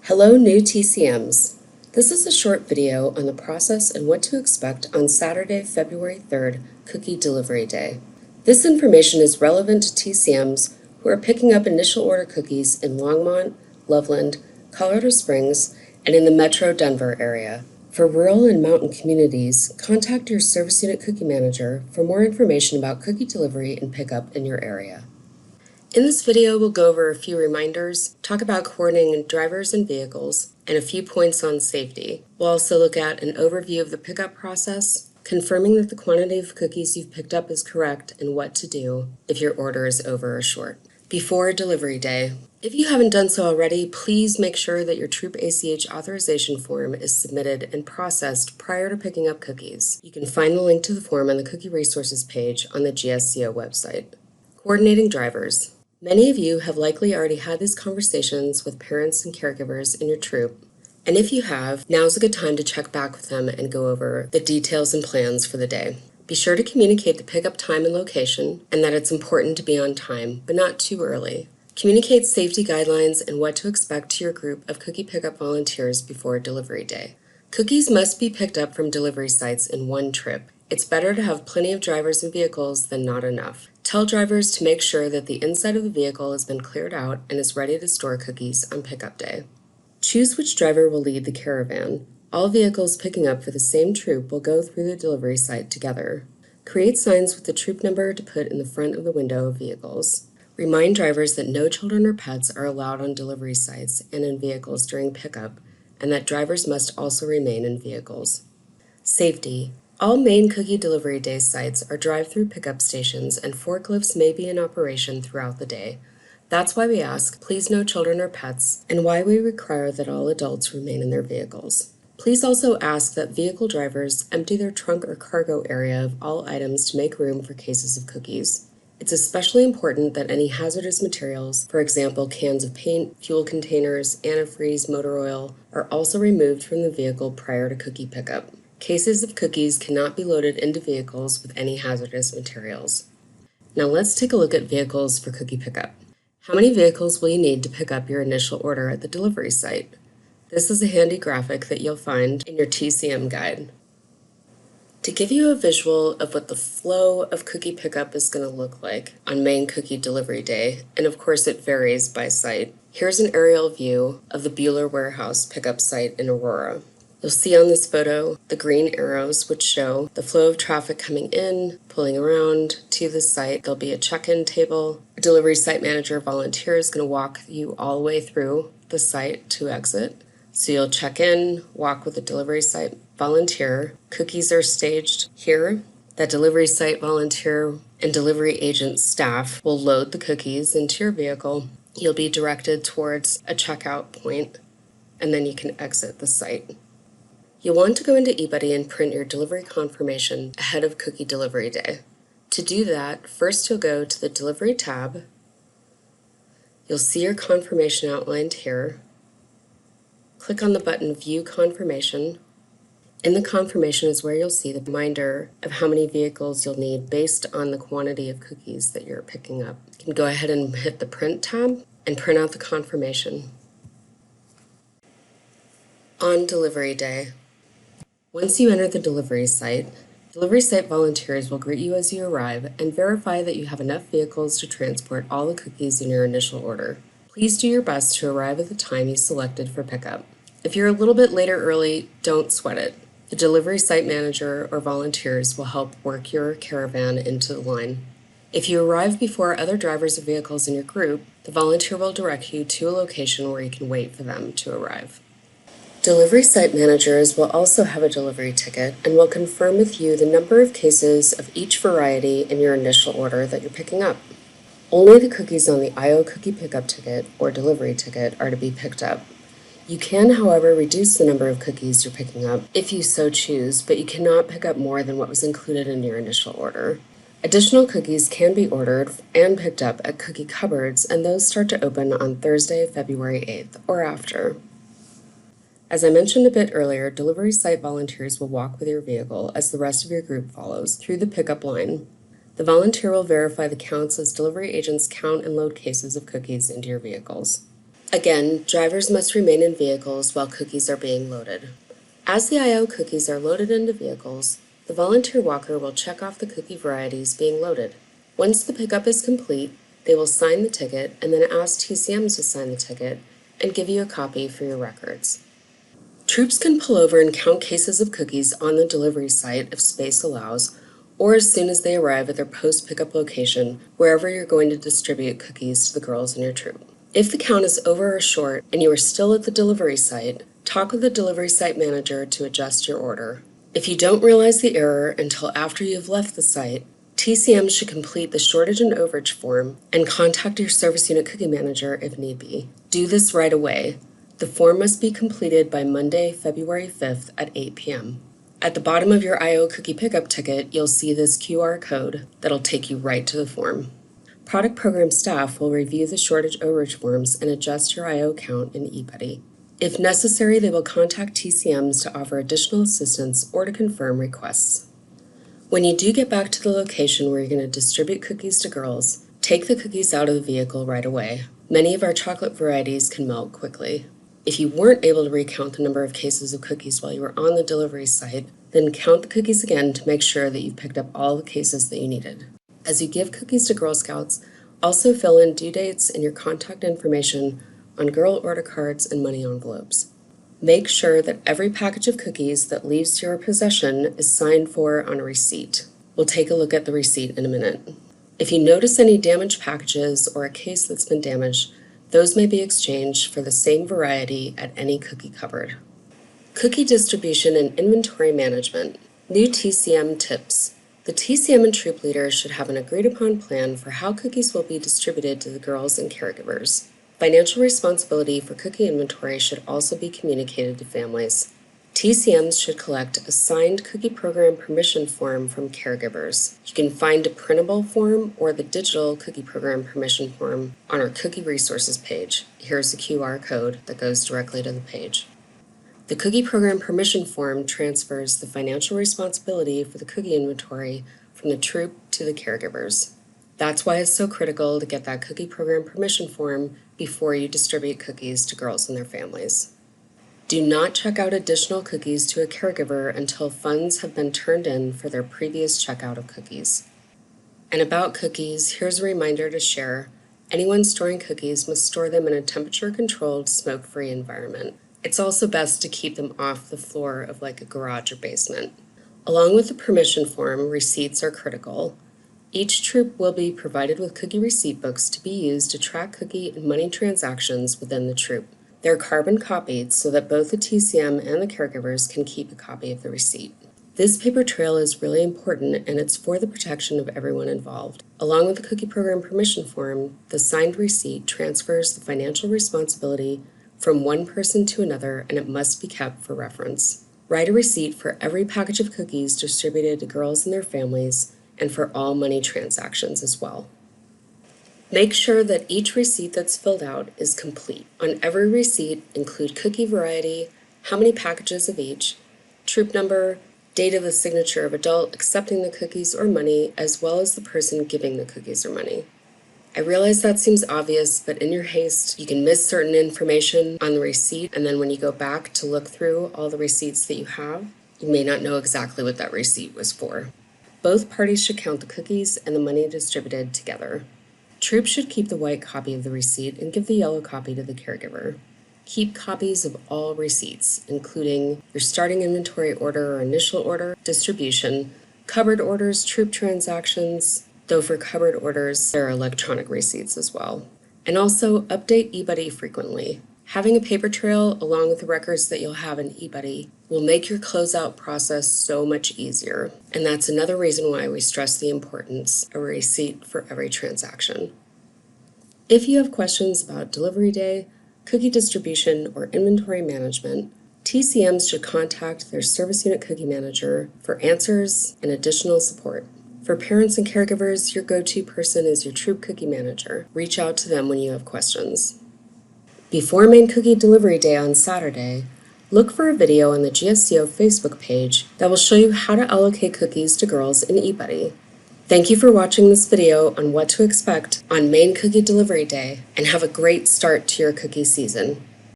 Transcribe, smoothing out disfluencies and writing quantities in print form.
Hello, new TCMs. This is a short video on the process and what to expect on Saturday, February 3rd, Cookie Delivery Day. This information is relevant to TCMs who are picking up initial order cookies in Longmont, Loveland, Colorado Springs, and in the Metro Denver area. For rural and mountain communities, contact your service unit cookie manager for more information about cookie delivery and pickup in your area. In this video, we'll go over a few reminders, talk about coordinating drivers and vehicles, and a few points on safety. We'll also look at an overview of the pickup process, confirming that the quantity of cookies you've picked up is correct, and what to do if your order is over or short. Before delivery day. If you haven't done so already, please make sure that your Troop ACH authorization form is submitted and processed prior to picking up cookies. You can find the link to the form on the Cookie Resources page on the GSCO website. Coordinating drivers. Many of you have likely already had these conversations with parents and caregivers in your troop, and if you have, now's a good time to check back with them and go over the details and plans for the day. Be sure to communicate the pickup time and location, and that it's important to be on time, but not too early. Communicate safety guidelines and what to expect to your group of cookie pickup volunteers before delivery day. Cookies must be picked up from delivery sites in one trip. It's better to have plenty of drivers and vehicles than not enough. Tell drivers to make sure that the inside of the vehicle has been cleared out and is ready to store cookies on pickup day. Choose which driver will lead the caravan. All vehicles picking up for the same troop will go through the delivery site together. Create signs with the troop number to put in the front of the window of vehicles. Remind drivers that no children or pets are allowed on delivery sites and in vehicles during pickup, and that drivers must also remain in vehicles. Safety. All main Cookie Delivery Day sites are drive-through pickup stations, and forklifts may be in operation throughout the day. That's why we ask, please no children or pets, and why we require that all adults remain in their vehicles. Please also ask that vehicle drivers empty their trunk or cargo area of all items to make room for cases of cookies. It's especially important that any hazardous materials, for example cans of paint, fuel containers, antifreeze, motor oil, are also removed from the vehicle prior to cookie pickup. Cases of cookies cannot be loaded into vehicles with any hazardous materials. Now let's take a look at vehicles for cookie pickup. How many vehicles will you need to pick up your initial order at the delivery site? This is a handy graphic that you'll find in your TCM guide. To give you a visual of what the flow of cookie pickup is going to look like on main Cookie Delivery Day, and of course it varies by site, here's an aerial view of the Buehler Warehouse pickup site in Aurora. You'll see on this photo the green arrows which show the flow of traffic coming in, pulling around to the site. There'll be a check-in table. A delivery site manager volunteer is going to walk you all the way through the site to exit. So you'll check in, walk with the delivery site volunteer. Cookies are staged here. That delivery site volunteer and delivery agent staff will load the cookies into your vehicle. You'll be directed towards a checkout point, and then you can exit the site. You'll want to go into eBuddy and print your delivery confirmation ahead of Cookie Delivery Day. To do that, first you'll go to the Delivery tab. You'll see your confirmation outlined here. Click on the button View Confirmation. In the confirmation is where you'll see the reminder of how many vehicles you'll need based on the quantity of cookies that you're picking up. You can go ahead and hit the Print tab and print out the confirmation. On delivery day. Once you enter the delivery site volunteers will greet you as you arrive and verify that you have enough vehicles to transport all the cookies in your initial order. Please do your best to arrive at the time you selected for pickup. If you're a little bit late or early, don't sweat it. The delivery site manager or volunteers will help work your caravan into the line. If you arrive before other drivers or vehicles in your group, the volunteer will direct you to a location where you can wait for them to arrive. Delivery site managers will also have a delivery ticket and will confirm with you the number of cases of each variety in your initial order that you're picking up. Only the cookies on the IO cookie pickup ticket or delivery ticket are to be picked up. You can, however, reduce the number of cookies you're picking up if you so choose, but you cannot pick up more than what was included in your initial order. Additional cookies can be ordered and picked up at cookie cupboards, and those start to open on Thursday, February 8th or after. As I mentioned a bit earlier, delivery site volunteers will walk with your vehicle as the rest of your group follows through the pickup line. The volunteer will verify the counts as delivery agents count and load cases of cookies into your vehicles. Again, drivers must remain in vehicles while cookies are being loaded. As the I/O cookies are loaded into vehicles, the volunteer walker will check off the cookie varieties being loaded. Once the pickup is complete, they will sign the ticket and then ask TCMs to sign the ticket and give you a copy for your records. Troops can pull over and count cases of cookies on the delivery site if space allows, or as soon as they arrive at their post-pickup location, wherever you're going to distribute cookies to the girls in your troop. If the count is over or short and you are still at the delivery site, talk with the delivery site manager to adjust your order. If you don't realize the error until after you've left the site, TCM should complete the shortage and overage form and contact your service unit cookie manager if need be. Do this right away. The form must be completed by Monday, February 5th at 8 p.m. At the bottom of your I/O cookie pickup ticket, you'll see this QR code that'll take you right to the form. Product program staff will review the shortage overage forms and adjust your I/O count in eBuddy. If necessary, they will contact TCMs to offer additional assistance or to confirm requests. When you do get back to the location where you're going to distribute cookies to girls, take the cookies out of the vehicle right away. Many of our chocolate varieties can melt quickly. If you weren't able to recount the number of cases of cookies while you were on the delivery site, then count the cookies again to make sure that you've picked up all the cases that you needed. As you give cookies to Girl Scouts, also fill in due dates and your contact information on girl order cards and money envelopes. Make sure that every package of cookies that leaves your possession is signed for on a receipt. We'll take a look at the receipt in a minute. If you notice any damaged packages or a case that's been damaged, those may be exchanged for the same variety at any cookie cupboard. Cookie distribution and inventory management. New TCM tips. The TCM and troop leaders should have an agreed-upon plan for how cookies will be distributed to the girls and caregivers. Financial responsibility for cookie inventory should also be communicated to families. TCMs should collect a signed cookie program permission form from caregivers. You can find a printable form or the digital cookie program permission form on our cookie resources page. Here's the QR code that goes directly to the page. The cookie program permission form transfers the financial responsibility for the cookie inventory from the troop to the caregivers. That's why it's so critical to get that cookie program permission form before you distribute cookies to girls and their families. Do not check out additional cookies to a caregiver until funds have been turned in for their previous checkout of cookies. And about cookies, here's a reminder to share. Anyone storing cookies must store them in a temperature-controlled, smoke-free environment. It's also best to keep them off the floor of like a garage or basement. Along with the permission form, receipts are critical. Each troop will be provided with cookie receipt books to be used to track cookie and money transactions within the troop. They're carbon copied so that both the TCM and the caregivers can keep a copy of the receipt. This paper trail is really important and it's for the protection of everyone involved. Along with the cookie program permission form, the signed receipt transfers the financial responsibility from one person to another and it must be kept for reference. Write a receipt for every package of cookies distributed to girls and their families and for all money transactions as well. Make sure that each receipt that's filled out is complete. On every receipt, include cookie variety, how many packages of each, troop number, date of the signature of adult accepting the cookies or money, as well as the person giving the cookies or money. I realize that seems obvious, but in your haste, you can miss certain information on the receipt, and then when you go back to look through all the receipts that you have, you may not know exactly what that receipt was for. Both parties should count the cookies and the money distributed together. Troops should keep the white copy of the receipt and give the yellow copy to the caregiver. Keep copies of all receipts, including your starting inventory order or initial order, distribution, cupboard orders, troop transactions, though for cupboard orders, there are electronic receipts as well. And also update eBuddy frequently. Having a paper trail along with the records that you'll have in eBuddy will make your closeout process so much easier. And that's another reason why we stress the importance of a receipt for every transaction. If you have questions about delivery day, cookie distribution, or inventory management, TCMs should contact their service unit cookie manager for answers and additional support. For parents and caregivers, your go-to person is your troop cookie manager. Reach out to them when you have questions. Before main cookie delivery day on Saturday, look for a video on the GSCO Facebook page that will show you how to allocate cookies to girls in eBuddy. Thank you for watching this video on what to expect on main cookie delivery day, and have a great start to your cookie season.